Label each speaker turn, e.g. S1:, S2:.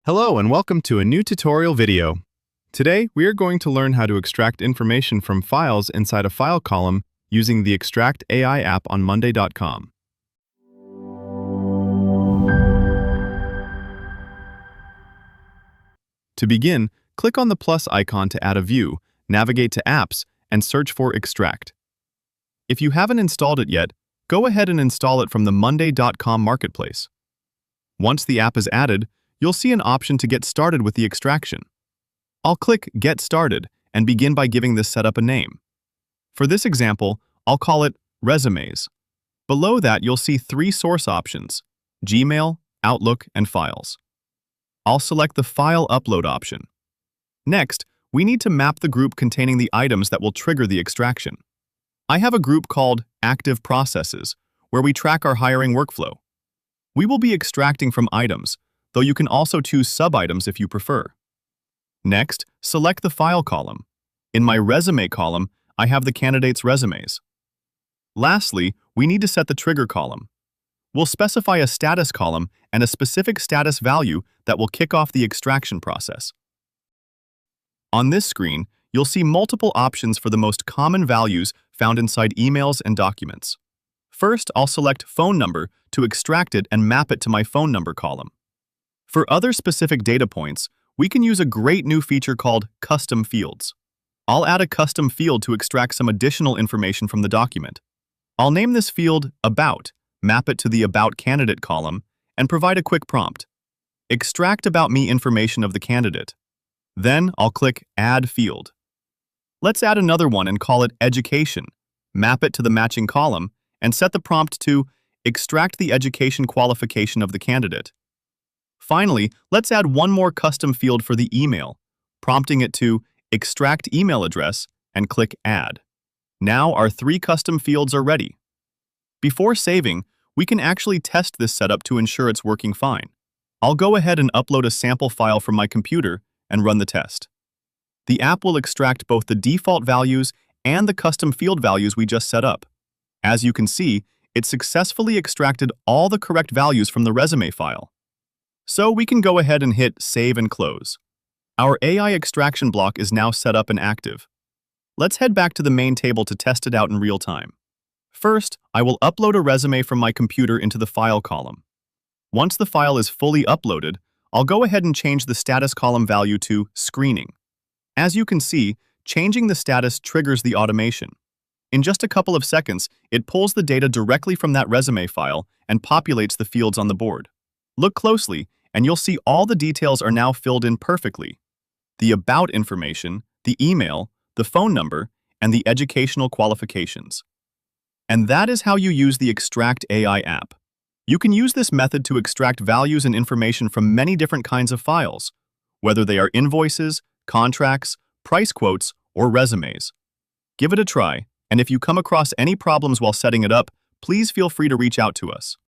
S1: Hello and welcome to a new tutorial video. Today, we are going to learn how to extract information from files inside a file column using the Extract AI app on Monday.com. To begin, click on the plus icon to add a view, navigate to Apps, and search for Extract. If you haven't installed it yet, go ahead and install it from the Monday.com marketplace. Once the app is added, you'll see an option to get started with the extraction. I'll click Get Started and begin by giving this setup a name. For this example, I'll call it Resumes. Below that, you'll see three source options: Gmail, Outlook, and Files. I'll select the File Upload option. Next, we need to map the group containing the items that will trigger the extraction. I have a group called Active Processes, where we track our hiring workflow. We will be extracting from items, though you can also choose sub-items if you prefer. Next, select the File column. In my Resume column, I have the candidate's resumes. Lastly, we need to set the trigger column. We'll specify a status column and a specific status value that will kick off the extraction process. On this screen, you'll see multiple options for the most common values found inside emails and documents. First, I'll select Phone Number to extract it and map it to my phone number column. For other specific data points, we can use a great new feature called Custom Fields. I'll add a custom field to extract some additional information from the document. I'll name this field About, map it to the About Candidate column, and provide a quick prompt. Extract About Me information of the candidate. Then I'll click Add Field. Let's add another one and call it Education. Map it to the matching column and set the prompt to extract the education qualification of the candidate. Finally, let's add one more custom field for the email, prompting it to extract email address and click Add. Now our three custom fields are ready. Before saving, we can actually test this setup to ensure it's working fine. I'll go ahead and upload a sample file from my computer and run the test. The app will extract both the default values and the custom field values we just set up. As you can see, it successfully extracted all the correct values from the resume file. So we can go ahead and hit Save and Close. Our AI extraction block is now set up and active. Let's head back to the main table to test it out in real time. First, I will upload a resume from my computer into the File column. Once the file is fully uploaded, I'll go ahead and change the status column value to Screening. As you can see, changing the status triggers the automation. In just a couple of seconds, it pulls the data directly from that resume file and populates the fields on the board. Look closely, and you'll see all the details are now filled in perfectly. The About information, the email, the phone number, and the educational qualifications. And that is how you use the Extract AI app. You can use this method to extract values and information from many different kinds of files, whether they are invoices, contracts, price quotes, or resumes. Give it a try, and if you come across any problems while setting it up, please feel free to reach out to us.